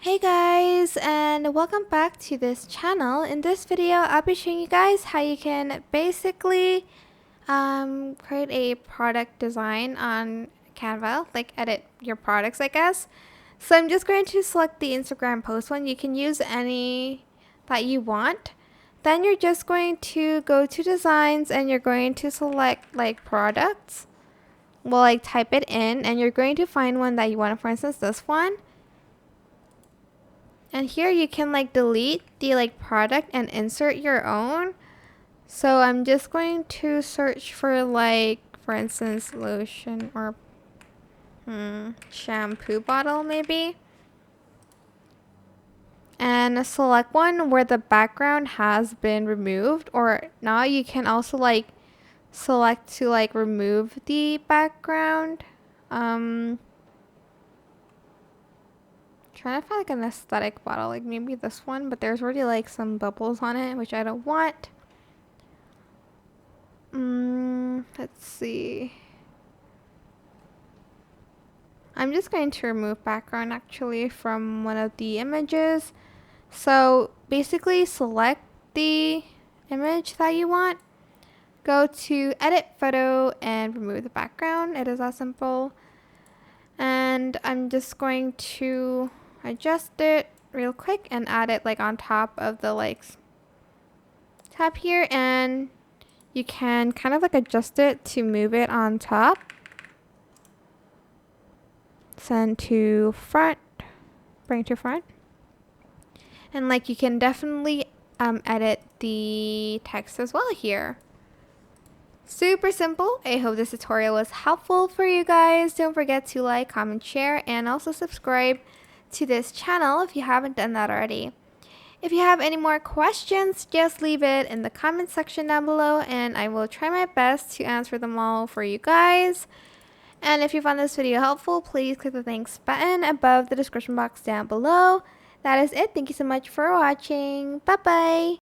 Hey guys, and welcome back to this channel. In this video, I'll be showing you guys how you can basically create a product design on Canva, like edit your products, I guess. So I'm just going to select the Instagram post one. You can use any that you want. Then you're just going to go to designs and you're going to select like products. Well, like type it in and you're going to find one that you want. For instance, this one. And here you can like delete the like product and insert your own. So I'm just going to search for like, for instance, lotion or shampoo bottle maybe. And select one where the background has been removed, or now you can also like select to like remove the background. Trying to find like an aesthetic bottle, like maybe this one, but there's already like some bubbles on it, which I don't want. Let's see. I'm just going to remove background actually from one of the images. So basically select the image that you want. Go to edit photo and remove the background. It is that simple. And I'm just going to adjust it real quick and add it like on top of the like tab here, and you can kind of like adjust it to move it on top. Send to front, bring to front. And like you can definitely edit the text as well here. Super simple. I hope this tutorial was helpful for you guys. Don't forget to like, comment, share, and also subscribe to this channel if you haven't done that already. If you have any more questions, just leave it in the comment section down below and I will try my best to answer them all for you guys. And if you found this video helpful, please click the thanks button above the description box down below. That is it. Thank you so much for watching. Bye bye.